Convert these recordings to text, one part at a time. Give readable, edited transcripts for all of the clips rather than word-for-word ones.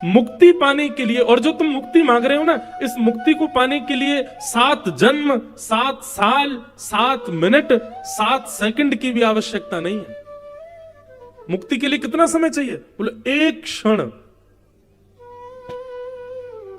मुक्ति पाने के लिए, और जो तुम मुक्ति मांग रहे हो ना, इस मुक्ति को पाने के लिए 7 जन्म, 7 साल, 7 मिनट, 7 सेकंड की भी आवश्यकता नहीं है। मुक्ति के लिए कितना समय चाहिए? बोले एक क्षण।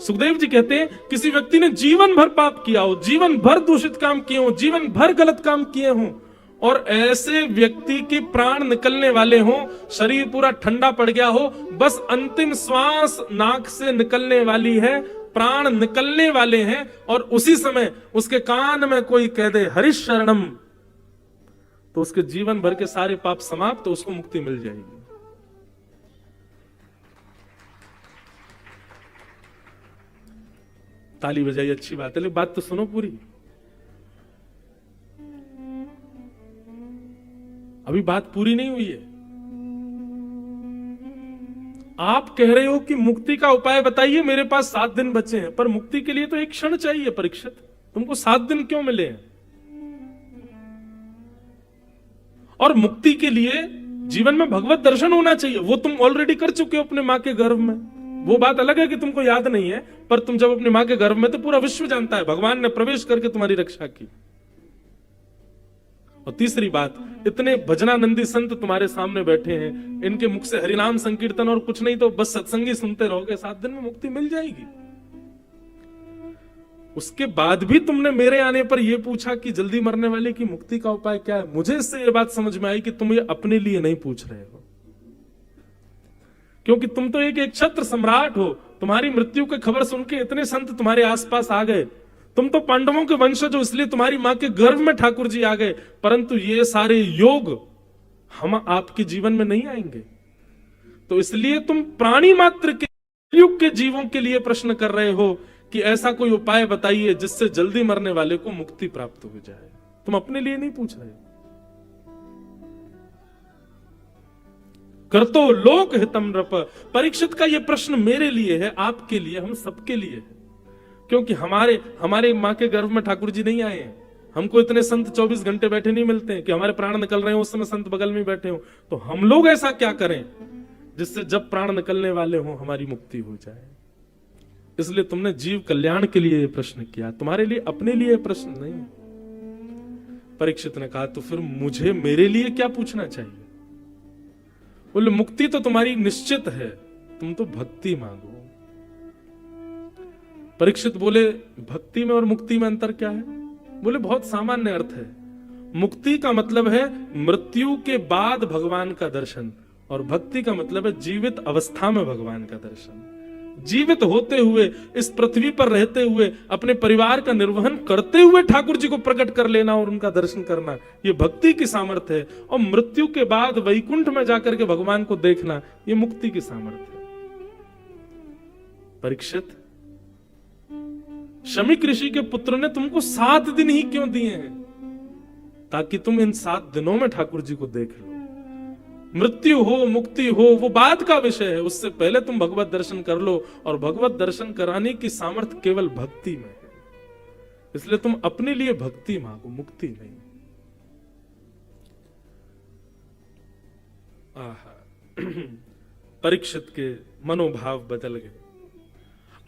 सुखदेव जी कहते हैं किसी व्यक्ति ने जीवन भर पाप किया हो, जीवन भर दूषित काम किए हो, जीवन भर गलत काम किए हो, और ऐसे व्यक्ति के प्राण निकलने वाले हो, शरीर पूरा ठंडा पड़ गया हो, बस अंतिम श्वास नाक से निकलने वाली है, प्राण निकलने वाले हैं, और उसी समय उसके कान में कोई कह दे हरिश शरणम, तो उसके जीवन भर के सारे पाप समाप्त, तो उसको मुक्ति मिल जाएगी। ताली बजाई, अच्छी बात है, लेकिन बात तो सुनो पूरी। अभी बात पूरी नहीं हुई है। आप कह रहे हो कि मुक्ति का उपाय बताइए, मेरे पास 7 दिन बचे हैं, पर मुक्ति के लिए तो एक क्षण चाहिए। परीक्षित, तुमको 7 दिन क्यों मिले हैं? और मुक्ति के लिए जीवन में भगवत दर्शन होना चाहिए, वो तुम ऑलरेडी कर चुके हो अपने मां के गर्भ में। वो बात अलग है कि तुमको याद नहीं है, पर तुम जब अपनी मां के गर्भ में, तो पूरा विश्व जानता है भगवान ने प्रवेश करके तुम्हारी रक्षा की। और तीसरी बात, इतने भजनानंदी संत तुम्हारे सामने बैठे हैं, इनके मुख से हरिनाम संकीर्तन और कुछ नहीं तो बस सत्संगी सुनते रहोगे, 7 दिन में मुक्ति मिल जाएगी। उसके बाद भी तुमने मेरे आने पर यह पूछा कि जल्दी मरने वाले की मुक्ति का उपाय क्या है। मुझे इससे यह बात समझ में आई कि तुम ये अपने लिए नहीं पूछ रहे हो, क्योंकि तुम तो एक क्षत्र सम्राट हो। तुम्हारी मृत्यु की खबर सुन के इतने संत तुम्हारे आसपास आ गए। तुम तो पांडवों के वंशज हो, इसलिए तुम्हारी मां के गर्भ में ठाकुर जी आ गए, परंतु ये सारे योग हम आपके जीवन में नहीं आएंगे। तो इसलिए तुम प्राणी मात्र के युग के जीवों के लिए प्रश्न कर रहे हो कि ऐसा कोई उपाय बताइए जिससे जल्दी मरने वाले को मुक्ति प्राप्त हो जाए। तुम अपने लिए नहीं पूछ रहे। करतो लोक हितम नृप। परीक्षित का यह प्रश्न मेरे लिए है, आपके लिए, हम सबके लिए है, क्योंकि हमारे मां के गर्भ में ठाकुर जी नहीं आए हैं। हमको इतने संत 24 घंटे बैठे नहीं मिलते हैं कि हमारे प्राण निकल रहे हो उस समय संत बगल में बैठे हो। तो हम लोग ऐसा क्या करें जिससे जब प्राण निकलने वाले हो हमारी मुक्ति हो जाए। इसलिए तुमने जीव कल्याण के लिए यह प्रश्न किया, तुम्हारे लिए अपने लिए प्रश्न नहीं। परीक्षित ने कहा तो फिर मुझे मेरे लिए क्या पूछना चाहिए? बोले मुक्ति तो तुम्हारी निश्चित है, तुम तो भक्ति मांगो। परीक्षित बोले भक्ति में और मुक्ति में अंतर क्या है? बोले बहुत सामान्य अर्थ है। मुक्ति का मतलब है मृत्यु के बाद भगवान का दर्शन, और भक्ति का मतलब है जीवित अवस्था में भगवान का दर्शन। जीवित होते हुए, इस पृथ्वी पर रहते हुए, अपने परिवार का निर्वहन करते हुए ठाकुर जी को प्रकट कर लेना और उनका दर्शन करना, यह भक्ति की सामर्थ्य है। और मृत्यु के बाद वैकुंठ में जाकर के भगवान को देखना, यह मुक्ति की सामर्थ्य है। परीक्षित, शमीक ऋषि के पुत्र ने तुमको 7 दिन ही क्यों दिए हैं? ताकि तुम इन 7 दिनों में ठाकुर जी को देख लो। मृत्यु हो मुक्ति हो वो बाद का विषय है, उससे पहले तुम भगवत दर्शन कर लो, और भगवत दर्शन कराने की सामर्थ्य केवल भक्ति में है। इसलिए तुम अपने लिए भक्ति मांगो, मुक्ति नहीं। परीक्षित के मनोभाव बदल गए।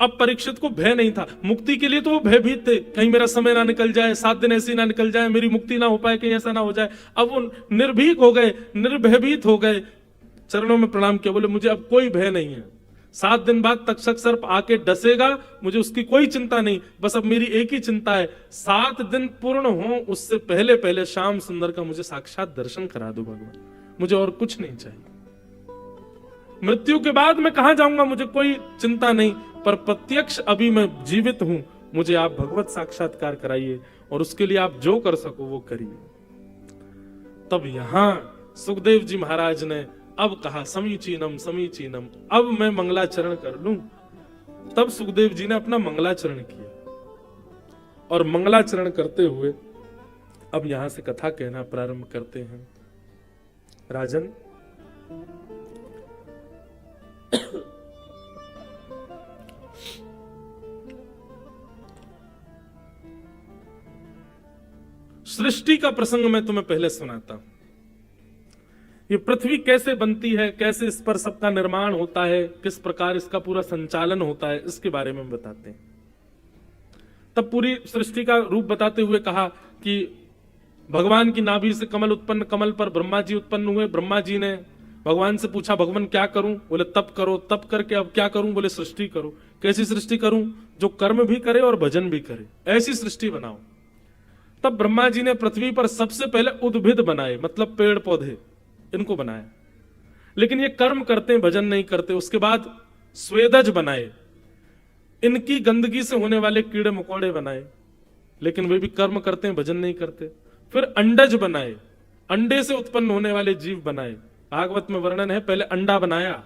अब परीक्षित को भय नहीं था। मुक्ति के लिए तो वो भयभीत थे, कहीं मेरा समय ना निकल जाए, 7 दिन ऐसे ना निकल जाए, मेरी मुक्ति ना हो पाए, कहीं ऐसा ना हो जाए। अब वो निर्भीक हो गए, निर्भयभीत हो गए, चरणों में प्रणाम किया, बोले मुझे अब कोई भय नहीं है। 7 दिन बाद तक्षक सर्प आके डसेगा, मुझे उसकी कोई चिंता नहीं, बस अब मेरी एक ही चिंता है, 7 दिन पूर्ण हो उससे पहले पहले श्याम सुंदर का मुझे साक्षात दर्शन करा दो भगवान, मुझे और कुछ नहीं चाहिए। मृत्यु के बाद मैं कहां जाऊंगा मुझे कोई चिंता नहीं, पर प्रत्यक्ष अभी मैं जीवित हूं, मुझे आप भगवत साक्षात्कार कराइए, और उसके लिए आप जो कर सको वो करिए। तब यहां सुखदेव जी महाराज ने अब कहा समीचीनम समीचीनम, अब मैं मंगलाचरण कर लूं। तब सुखदेव जी ने अपना मंगलाचरण किया, और मंगलाचरण करते हुए अब यहां से कथा कहना प्रारंभ करते हैं। राजन, सृष्टि का प्रसंग मैं तुम्हें पहले सुनाता हूं। ये पृथ्वी कैसे बनती है, कैसे इस पर सबका निर्माण होता है, किस प्रकार इसका पूरा संचालन होता है, इसके बारे में बताते हैं। तब पूरी सृष्टि का रूप बताते हुए कहा कि भगवान की नाभि से कमल उत्पन्न, कमल पर ब्रह्मा जी उत्पन्न हुए। ब्रह्मा जी ने भगवान से पूछा, भगवान क्या करूं? बोले तप करो। तप करके अब क्या करूं? बोले सृष्टि करो। कैसी सृष्टि करूं? जो कर्म भी करे और भजन भी करे, ऐसी सृष्टि बनाओ। तब ब्रह्मा जी ने पृथ्वी पर सबसे पहले उद्भिद बनाए, मतलब पेड़ पौधे, इनको बनाया। लेकिन ये कर्म करते हैं, भजन नहीं करते। उसके बाद स्वेदज बनाए, इनकी गंदगी से होने वाले कीड़े मकोड़े बनाए, लेकिन वे भी कर्म करते हैं, भजन नहीं करते। फिर अंडज बनाए, अंडे से उत्पन्न होने वाले जीव बनाए। भागवत में वर्णन है, पहले अंडा बनाया,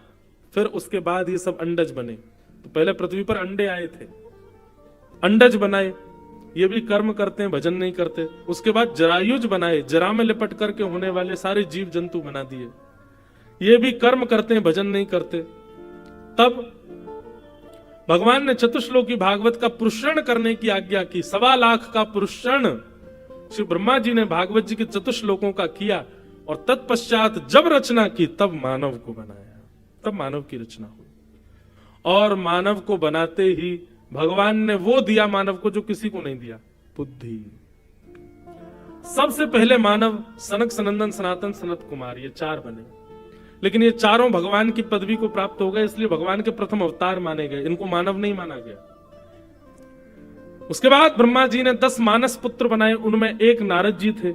फिर उसके बाद ये सब अंडज बने। तो पहले पृथ्वी पर अंडे आए थे, अंडज बनाए, ये भी कर्म करते हैं, भजन नहीं करते। उसके बाद जरायुज बनाए, जरा में लिपट करके होने वाले सारे जीव जंतु बना दिए, ये भी कर्म करते हैं, भजन नहीं करते। तब भगवान ने चतुश्लोकी भागवत का पुरुषण करने की आज्ञा की। 1.25 लाख का पुरुषण श्री ब्रह्मा जी ने भागवत जी के चतुश्लोकों का किया, और तत्पश्चात जब रचना की तब मानव को बनाया, तब मानव की रचना हुई। और मानव को बनाते ही भगवान ने वो दिया मानव को जो किसी को नहीं दिया, बुद्धि। सबसे पहले मानव सनक, सनंदन, सनातन, सनत कुमार, ये 4 बने। लेकिन ये चारों भगवान की पदवी को प्राप्त हो गए, इसलिए भगवान के प्रथम अवतार माने गए, इनको मानव नहीं माना गया। उसके बाद ब्रह्मा जी ने 10 मानस पुत्र बनाए, उनमें एक नारद जी थे,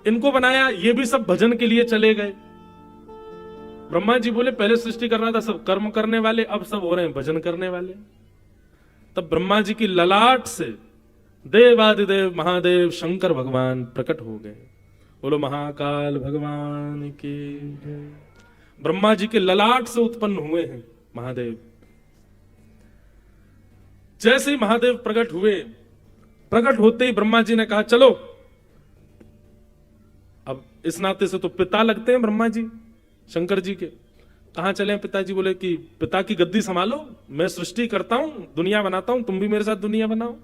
इनको बनाया। ये भी सब भजन के लिए चले गए। ब्रह्मा जी बोले पहले सृष्टि कर रहा था सब कर्म करने वाले, अब सब हो रहे हैं भजन करने वाले। तब ब्रह्मा जी की ललाट से देवादिदेव महादेव शंकर भगवान प्रकट हो गए। बोलो महाकाल भगवान की जय। ब्रह्मा जी के ललाट से उत्पन्न हुए हैं महादेव। जैसे ही महादेव प्रकट हुए, प्रकट होते ही ब्रह्मा जी ने कहा चलो, अब इस नाते से तो पिता लगते हैं ब्रह्मा जी शंकर जी के। कहां चले पिताजी? बोले कि पिता की गद्दी संभालो, मैं सृष्टि करता हूं, दुनिया बनाता हूं, तुम भी मेरे साथ दुनिया बनाओ।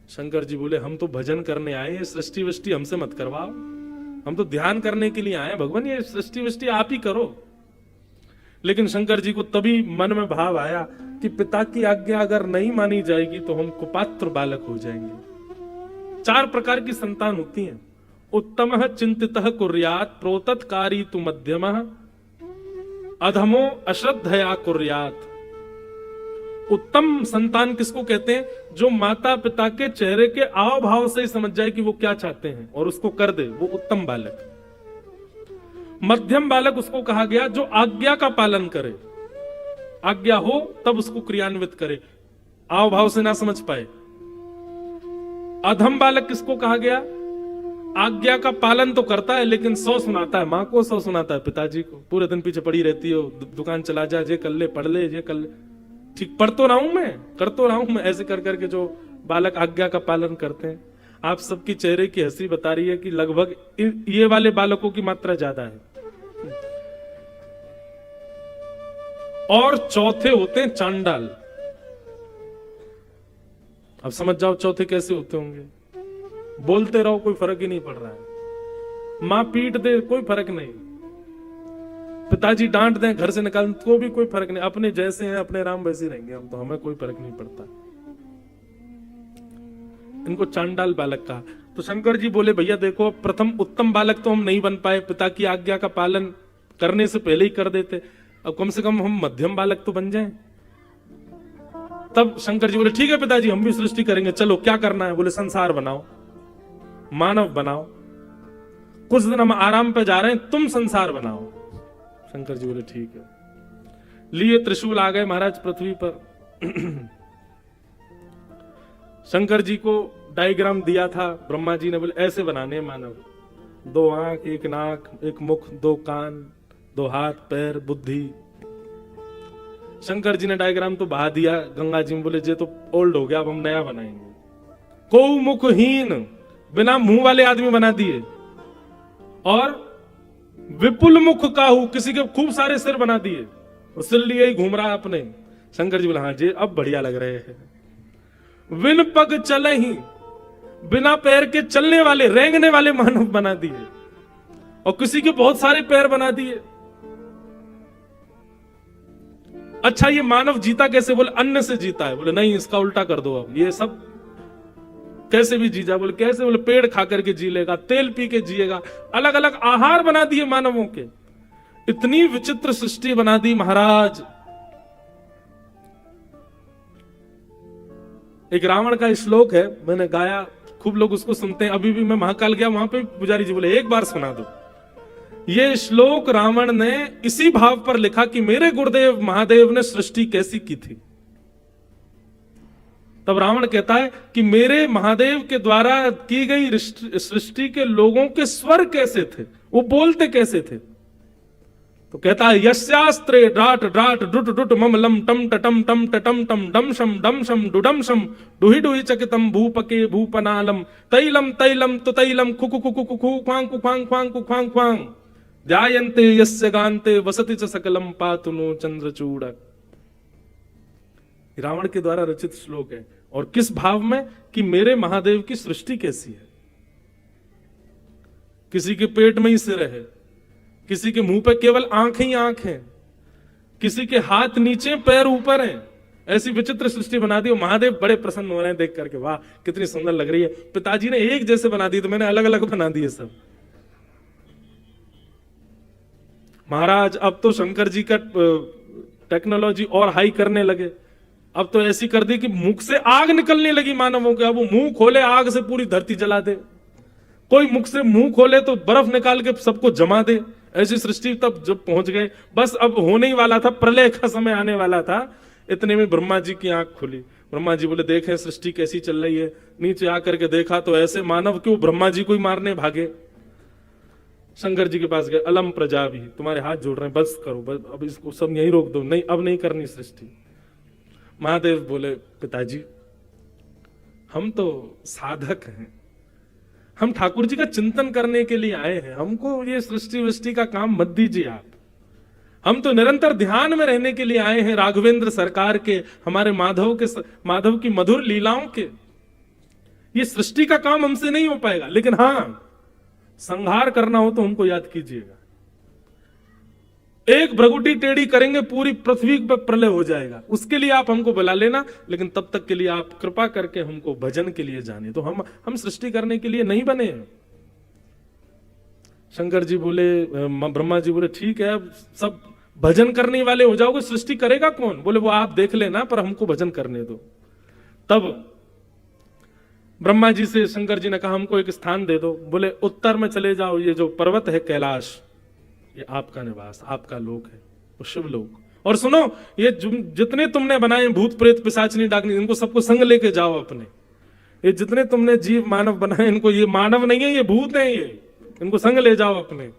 शंकर जी बोले हम तो भजन करने आए हैं, सृष्टि वृष्टि हमसे मत करवाओ, हम तो ध्यान करने के लिए आए, भगवान ये सृष्टि वृष्टि आप ही करो। लेकिन शंकर जी को तभी मन में भाव आया कि पिता की आज्ञा अगर नहीं मानी जाएगी तो हम कुपात्र बालक हो जाएंगे। 4 प्रकार की संतान होती हैं। उत्तमः चिंतितः कुर्यात्, प्रोतत्कारी तु मध्यमः, अधमो अश्रद्धया कुर्यात्। उत्तम संतान किसको कहते हैं? जो माता पिता के चेहरे के आव भाव से ही समझ जाए कि वो क्या चाहते हैं और उसको कर दे, वो उत्तम बालक। मध्यम बालक उसको कहा गया जो आज्ञा का पालन करे, आज्ञा हो तब उसको क्रियान्वित करे, आव भाव से ना समझ पाए। अधम बालक किसको कहा गया? आज्ञा का पालन तो करता है लेकिन 100 सुनाता है, मां को 100 सुनाता है, पिताजी को पूरे दिन पीछे पड़ी रहती हो, दुकान चला जा, ये कर ले, पढ़ ले, ये कर ले, ठीक पढ़ तो रहा हूं मैं, कर तो रहा हूं मैं, ऐसे कर करके जो बालक आज्ञा का पालन करते हैं। आप सबकी चेहरे की हंसी बता रही है कि लगभग ये वाले बालकों की मात्रा ज्यादा है। और चौथे होते हैं चांडाल। अब समझ जाओ चौथे कैसे होते होंगे। बोलते रहो कोई फर्क ही नहीं पड़ रहा है, मां पीट दे कोई फर्क नहीं, पिताजी डांट दें घर से निकाल तो भी कोई फर्क नहीं, अपने जैसे हैं अपने राम वैसे रहेंगे हम, तो हमें कोई फर्क नहीं पड़ता। इनको चांडाल बालक कहा। तो शंकर जी बोले भैया देखो, प्रथम उत्तम बालक तो हम नहीं बन पाए, पिता की आज्ञा का पालन करने से पहले ही कर देते, अब कम से कम हम मध्यम बालक तो बन जाएं। तब शंकर जी बोले ठीक है पिताजी, हम भी सृष्टि करेंगे, चलो क्या करना है? बोले संसार बनाओ, मानव बनाओ, कुछ दिन हम आराम पे जा रहे हैं, तुम संसार बनाओ। शंकर जी बोले ठीक है। लिए त्रिशूल आ गए महाराज पृथ्वी पर। शंकर जी को डायग्राम दिया था ब्रह्मा जी ने, बोले ऐसे बनाने मानव, 2 आंख, 1 नाक, 1 मुख, 2 कान, 2 हाथ पैर, बुद्धि। शंकर जी ने डायग्राम तो बहा दिया, गंगा जी में बोले ये तो ओल्ड हो गया, अब हम नया बनाएंगे। को मुखहीन बिना मुंह वाले आदमी बना दिए, और विपुल मुख काहू, किसी के खूब सारे सिर बना दिए, और सिर लिए ही घूम रहा अपने। शंकर जी बोले हाँ जी अब बढ़िया लग रहे हैं। विन पग चले ही, बिना पैर के चलने वाले रेंगने वाले मानव बना दिए। और किसी के बहुत सारे पैर बना दिए। अच्छा, ये मानव जीता कैसे? बोले अन्न से जीता है। बोले नहीं, इसका उल्टा कर दो। अब ये सब कैसे भी जीजा? बोले कैसे? बोले पेड़ खा करके जी लेगा, तेल पी के जिएगा, अलग अलग आहार बना दिए मानवों के। इतनी विचित्र सृष्टि बना दी महाराज। एक रावण का श्लोक है, मैंने गाया, खूब लोग उसको सुनते हैं। अभी भी मैं महाकाल गया, वहां पे पुजारी जी बोले एक बार सुना दो। ये श्लोक रावण ने इसी भाव पर लिखा कि मेरे गुरुदेव महादेव ने सृष्टि कैसी की थी। तब रावण कहता है कि मेरे महादेव के द्वारा की गई सृष्टि के लोगों के स्वर कैसे थे, वो बोलते कैसे थे। तो कहता है यस्यास्त्रे ड्राट ड्राट डुट डुट मम लम टम टम टम टम टम डम शम डुडम शम डुहि डुहि चकितम भूपके भूपनालम तैलम तैलम तो तैलम खुकु खुकु खुकु ख्वांग ख्वांग ख्वांग ख्वांग ख्वांग ध्यायन्ते यस्य गान्ते वसति च सकलम पातुनो चंद्रचूड़। रावण के द्वारा रचित श्लोक है। और किस भाव में? कि मेरे महादेव की सृष्टि कैसी है। किसी के पेट में ही सिर है, किसी के मुंह पे केवल आंख ही आंख है, किसी के हाथ नीचे पैर ऊपर हैं। ऐसी विचित्र सृष्टि बना दी। महादेव बड़े प्रसन्न हो रहे हैं देख करके, वाह कितनी सुंदर लग रही है। पिताजी ने एक जैसे बना दी, तो मैंने अलग अलग बना दिए सब। महाराज अब तो शंकर जी का टेक्नोलॉजी और हाई करने लगे। अब तो ऐसी कर दी कि मुख से आग निकलने लगी मानवों के। अब वो मुंह खोले आग से पूरी धरती जला दे, कोई मुख से मुंह खोले तो बर्फ निकाल के सबको जमा दे। ऐसी सृष्टि तब जब पहुंच गए, बस अब होने ही वाला था, प्रलय का समय आने वाला था। इतने में ब्रह्मा जी की आंख खुली। ब्रह्मा जी बोले देखें सृष्टि कैसी चल रही है। नीचे आकर के देखा तो ऐसे मानव क्यों ब्रह्मा जी को ही मारने भागे। शंकर जी के पास गए, अलम प्रजा भी, तुम्हारे हाथ जोड़ रहे हैं, बस करो, बस अब इसको सब यही रोक दो, नहीं अब नहीं करनी सृष्टि। महादेव बोले पिताजी हम तो साधक हैं, हम ठाकुर जी का चिंतन करने के लिए आए हैं, हमको ये सृष्टि वृष्टि का काम मत दीजिए आप। हम तो निरंतर ध्यान में रहने के लिए आए हैं राघवेंद्र सरकार के, हमारे माधव की मधुर लीलाओं के। ये सृष्टि का काम हमसे नहीं हो पाएगा, लेकिन हाँ संहार करना हो तो हमको याद कीजिएगा। एक भ्रगुटी टेढ़ी करेंगे पूरी पृथ्वी पर प्रलय हो जाएगा, उसके लिए आप हमको बुला लेना, लेकिन तब तक के लिए आप कृपा करके हमको भजन के लिए जाने। तो हम सृष्टि करने के लिए नहीं बने। शंकर जी बोले, ब्रह्मा जी बोले ठीक है, अब सब भजन करने वाले हो जाओगे, सृष्टि करेगा कौन? बोले वो आप देख लेना, पर हमको भजन करने दो। तब ब्रह्मा जी से शंकर जी ने कहा हमको एक स्थान दे दो। बोले उत्तर में चले जाओ, ये जो पर्वत है कैलाश, ये आपका निवास, आपका लोक है, वो शिव लोक। और सुनो, ये जितने तुमने बनाए भूत प्रेत पिशाचनी डाकनी, इनको सबको संग लेके जाओ अपने। ये जितने तुमने जीव मानव बनाए, इनको, ये मानव नहीं है, ये भूत है, ये इनको संग ले जाओ अपने।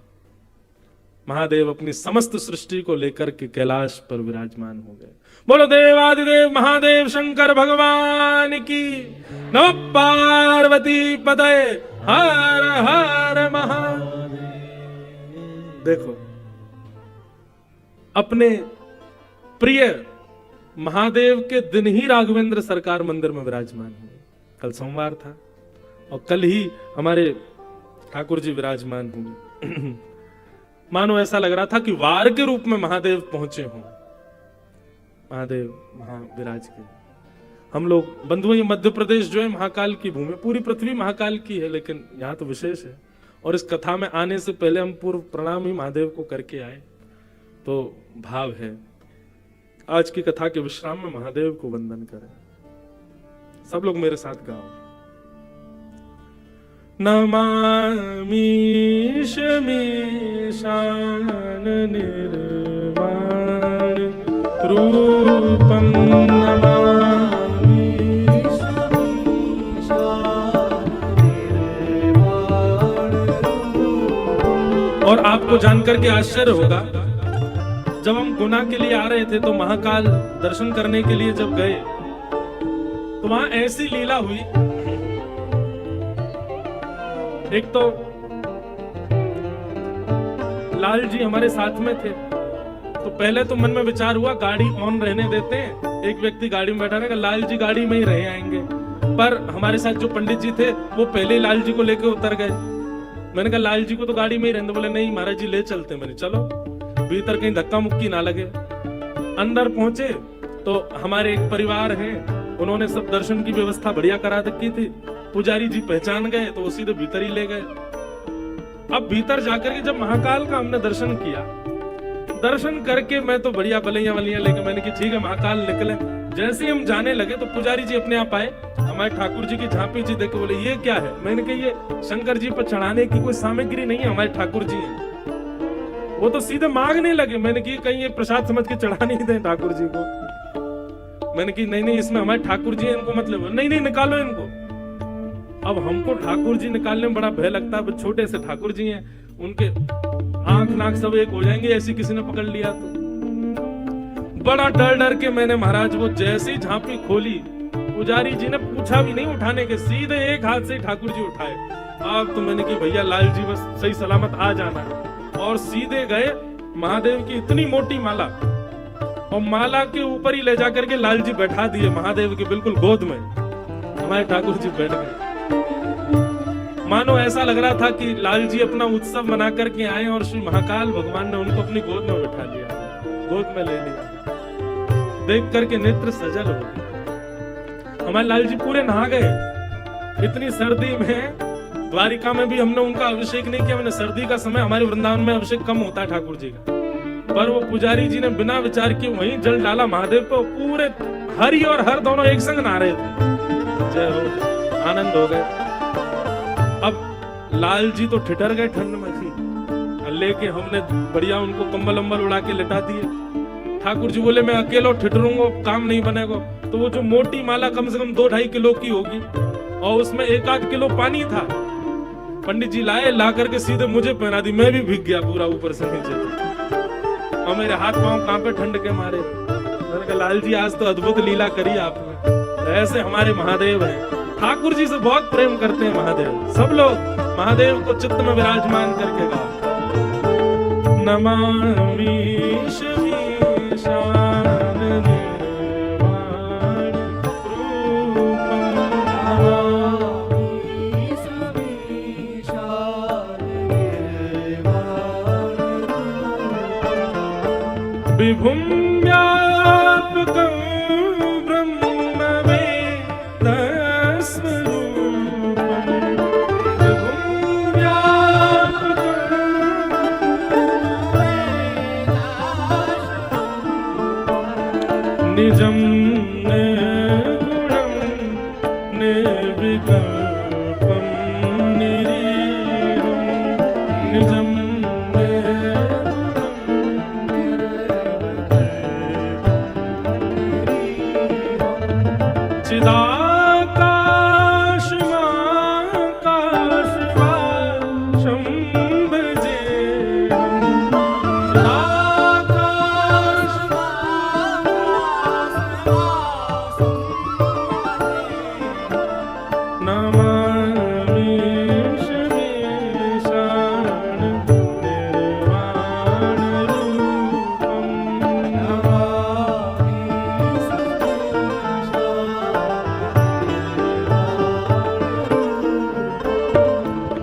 महादेव अपनी समस्त सृष्टि को लेकर के कैलाश पर विराजमान हो गए। बोलो देवादिदेव महादेव शंकर भगवान की। नमः पार्वती पतये हर हर महादेव। देखो अपने प्रिय महादेव के दिन ही राघवेंद्र सरकार मंदिर में विराजमान हुए। कल सोमवार था और कल ही हमारे ठाकुर जी विराजमान हुए। मानो ऐसा लग रहा था कि वार के रूप में महादेव पहुंचे हों। महादेव वहां विराज के। हम लोग बंधुओं, ये मध्य प्रदेश जो है महाकाल की भूमि, पूरी पृथ्वी महाकाल की है, लेकिन यहाँ तो विशेष है। और इस कथा में आने से पहले हम पूर्व प्रणाम ही महादेव को करके आए। तो भाव है आज की कथा के विश्राम में महादेव को वंदन करें। सब लोग मेरे साथ गाओ। नमामि शमीशान निर्वाण रूपं नमामि और आपको जानकर के आश्चर्य होगा, जब हम गुना के लिए आ रहे थे तो महाकाल दर्शन करने के लिए जब गए तो वहां ऐसी लीला हुई। एक तो लाल जी हमारे साथ में थे, तो पहले तो मन में विचार हुआ गाड़ी ऑन रहने देते हैं, एक व्यक्ति गाड़ी में बैठा रहेगा, लाल जी गाड़ी में ही रह आएंगे। पर हमारे साथ जो पंडित जी थे वो पहले ही लाल जी को लेकर उतर गए। मैंने कहा लाल जी को तो गाड़ी में ही रहने, बोले नहीं महाराज जी ले चलते हैं। मैंने चलो, भीतर कहीं धक्का मुक्की ना लगे। अंदर पहुंचे तो हमारे एक परिवार है, उन्होंने सब दर्शन की व्यवस्था बढ़िया करा रखी थी। पुजारी जी पहचान गए तो वो सीधे भीतर ही ले गए। अब भीतर जाकर के जब महाकाल का हमने दर्शन किया, दर्शन करके मैं तो बढ़िया बलियां वलियां लेके मैंने कि ठीक है महाकाल निकले। जैसे ही हम जाने लगे तो पुजारी जी अपने आप आए, हमारे ठाकुर जी की झांपी जी देखे, बोले ये क्या है? मैंने कहा ये शंकर जी पर चढ़ाने की कोई सामग्री नहीं है, हमारे ठाकुर जी है। वो तो सीधे मांगने लगे। मैंने कि कहीं ये प्रसाद समझ के चढ़ा नहीं दे ठाकुर जी को। मैंने कि नहीं नहीं इसमें हमारे ठाकुर जी है, इनको मतलब नहीं नहीं निकालो इनको। अब हमको ठाकुर जी निकालने में बड़ा भय लगता है, छोटे से ठाकुर जी हैं, उनके आंख नाक सब एक हो जाएंगे ऐसी किसी ने पकड़ लिया तो। बड़ा डर डर के मैंने महाराज वो जैसे ही झांपी खोली, पुजारी जी ने पूछा भी नहीं उठाने के, सीधे एक हाथ से ठाकुर जी उठाए। अब तो मैंने कि भैया लाल जी बस सही सलामत आ जाना है। और सीधे गए, महादेव की इतनी मोटी माला, और माला के ऊपर ही ले जाकर के लाल जी बैठा दिए महादेव के बिल्कुल गोद में। हमारे ठाकुर जी बैठ गए, मानो ऐसा लग रहा था कि लाल जी अपना उत्सव मना करके आए और श्री महाकाल भगवान ने उनको अपनी गोद में बैठा लिया, गोद में ले लिया। देख करके नेत्र सजल हो गए। हमारे लाल जी पूरे नहा गए। इतनी सर्दी में द्वारिका में भी हमने उनका अभिषेक नहीं किया। मैंने सर्दी का समय हमारे वृंदावन में अभिषेक कम होता है ठाकुर जी का, पर वो पुजारी जी ने बिना विचार किए वहीं जल डाला महादेव को। पूरे हरि और हर दोनों एक संग नहा रहे थे। जय हो, आनंद हो गए। अब लाल जी तो ठिठर गए ठंड में थी, लेके हमने बढ़िया उनको कंबल अंबल उड़ा के लिटा दिए। ठाकुर जी बोले मैं अकेला ठिठरूंगा, काम नहीं बनेगा। तो वो जो मोटी माला कम से कम 2-2.5 किलो की होगी, और उसमें 1-8 किलो पानी था, पंडित जी लाए, ला करके सीधे मुझे पहना दी। मैं भी भीग गया पूरा ऊपर से नीचे, और मेरे हाथ पांव कांपे ठंड के मारे। मैंने कहा लाल जी आज तो अद्भुत लीला करी आपने। ऐसे हमारे महादेव हैं, ठाकुर जी से बहुत प्रेम करते हैं महादेव। सब लोग महादेव को चित्त में विराजमान करके गाओ। नमामि शमीशान निर्वाण रूपम, नमामि शमीशान निर्वाण रूपम, विभुं व्यापकं निजं निर्गुणं निर्विकल्पं निरीहं, निजं निर्गुणं चिदाकाशमाकाशवासं भजेऽहं,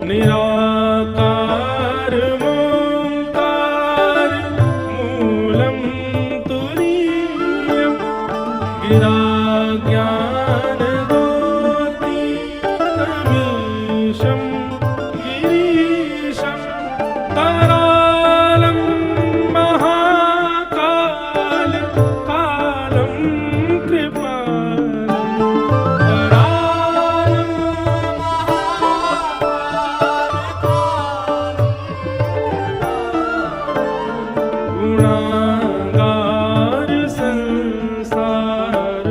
निराकार मोंकार मूलं तुरीयं, गिरा ज्ञान ज्योति तमीशं गिरीशं, करालं महाकाल कालं कृपालं, गुणागार संसार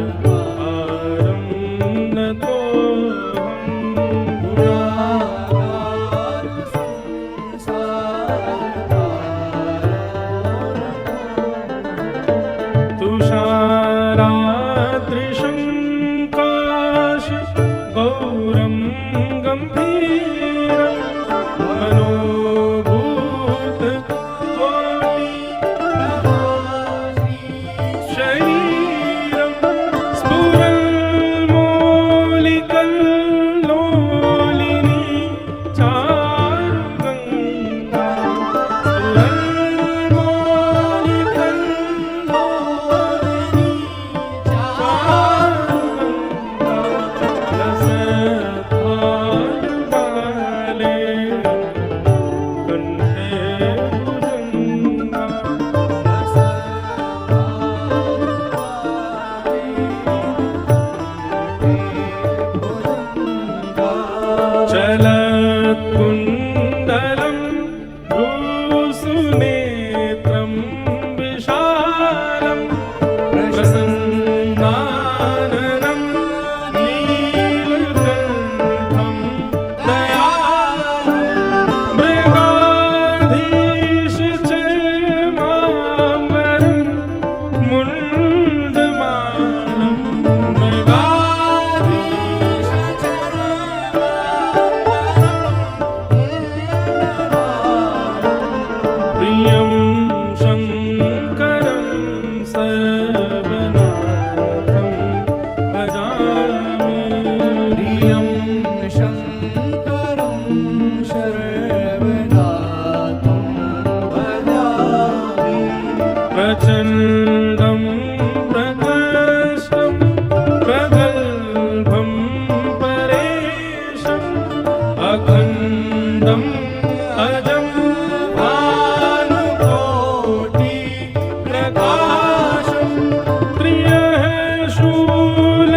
विन्दमानं प्रियं शङ्करं सर्वनाथं भजामि प्रियं शङ्करं सर्वनाथं भजामि प्रचण्डं प्रकृष्टं प्रगल्भं परेशम् अखण्डम् अजं भानुकोटि प्रकाशम् त्रियः शूलनिर्मूलनं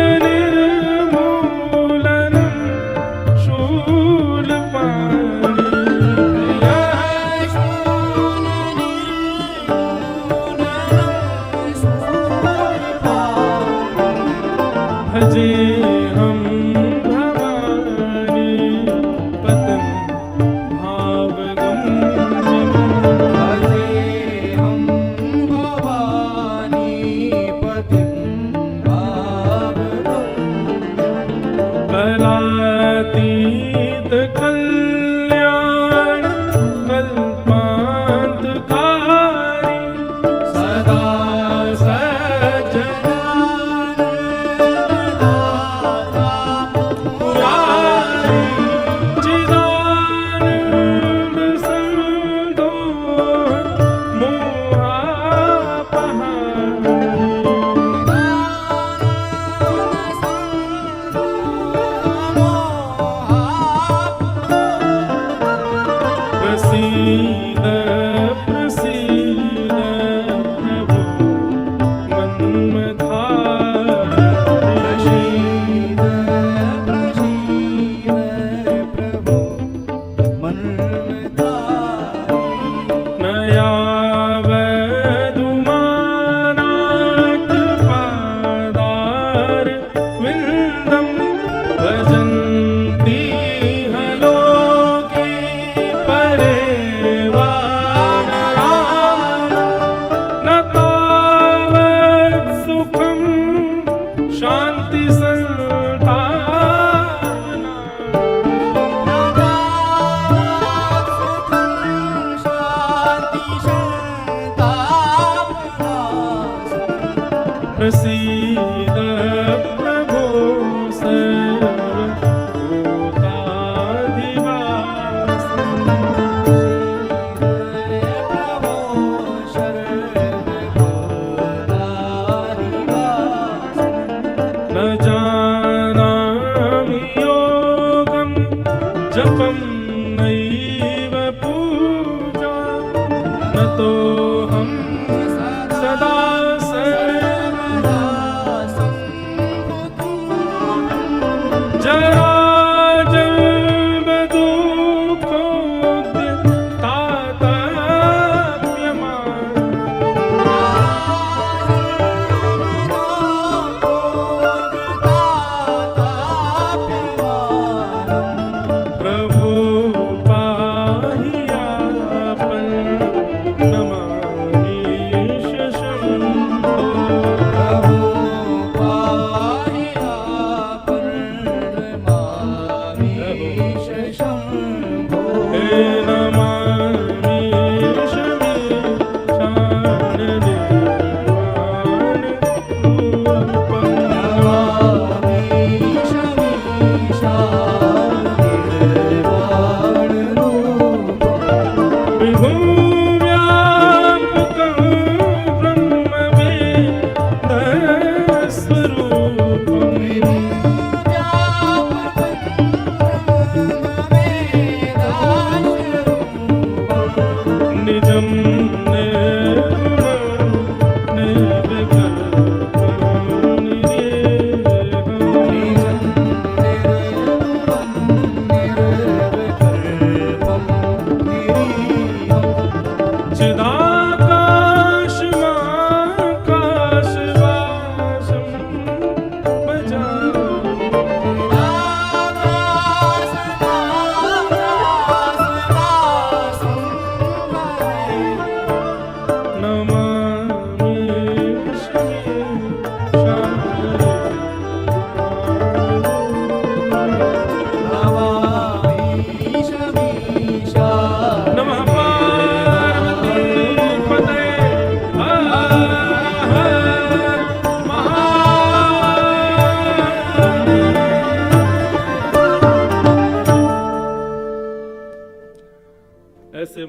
भजेऽहं भवानी पतिं भावगम्यम् भजेऽहं भवानी पतिं भावगम्यम् कलातीत कल्याण कल्पान्तकारी सदा सज्जनानन्ददाता पुरारी चिदानन्द सन्दोह प्रसीद प्रसीद प्रभु मन्मथारी प्रसीद प्रभु मन्मथारी न यावदुमानाकृपादार विन्दं भजन्ति ह लोके परे न तावत् सुखं शान्ति प्रसीद प्रभो न जानामि योगं जपं नैव पूजा न तोऽहं सदा जरा जन्म दुःखोऽद्य तातप्यमानः प्रभु पाहि आपन् नमामि शशंभो।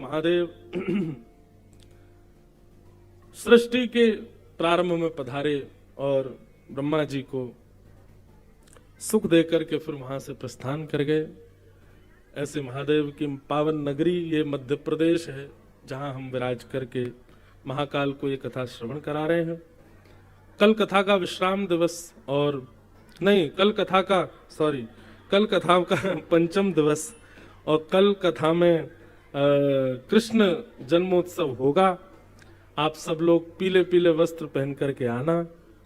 महादेव सृष्टि के प्रारंभ में पधारे और ब्रह्मा जी को सुख देकर के फिर वहां से प्रस्थान कर गए। ऐसे महादेव की पावन नगरी ये मध्य प्रदेश है, जहां हम विराज करके महाकाल को ये कथा श्रवण करा रहे हैं। कल कथा का विश्राम दिवस और नहीं, कल कथा का पंचम दिवस, और कल कथा में कृष्ण जन्मोत्सव होगा। आप सब लोग पीले पीले वस्त्र पहन करके आना,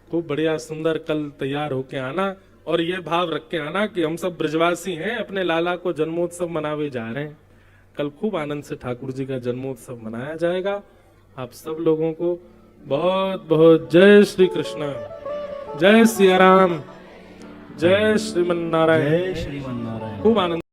खूब बढ़िया सुंदर कल तैयार होके आना, और ये भाव रख के आना कि हम सब ब्रजवासी हैं, अपने लाला को जन्मोत्सव मनावे जा रहे हैं। कल खूब आनंद से ठाकुर जी का जन्मोत्सव मनाया जाएगा। आप सब लोगों को बहुत बहुत जय श्री कृष्ण, जय सिया राम, जय श्रीमन नारायण। जय श्रीमन नारायण। खूब आनंद।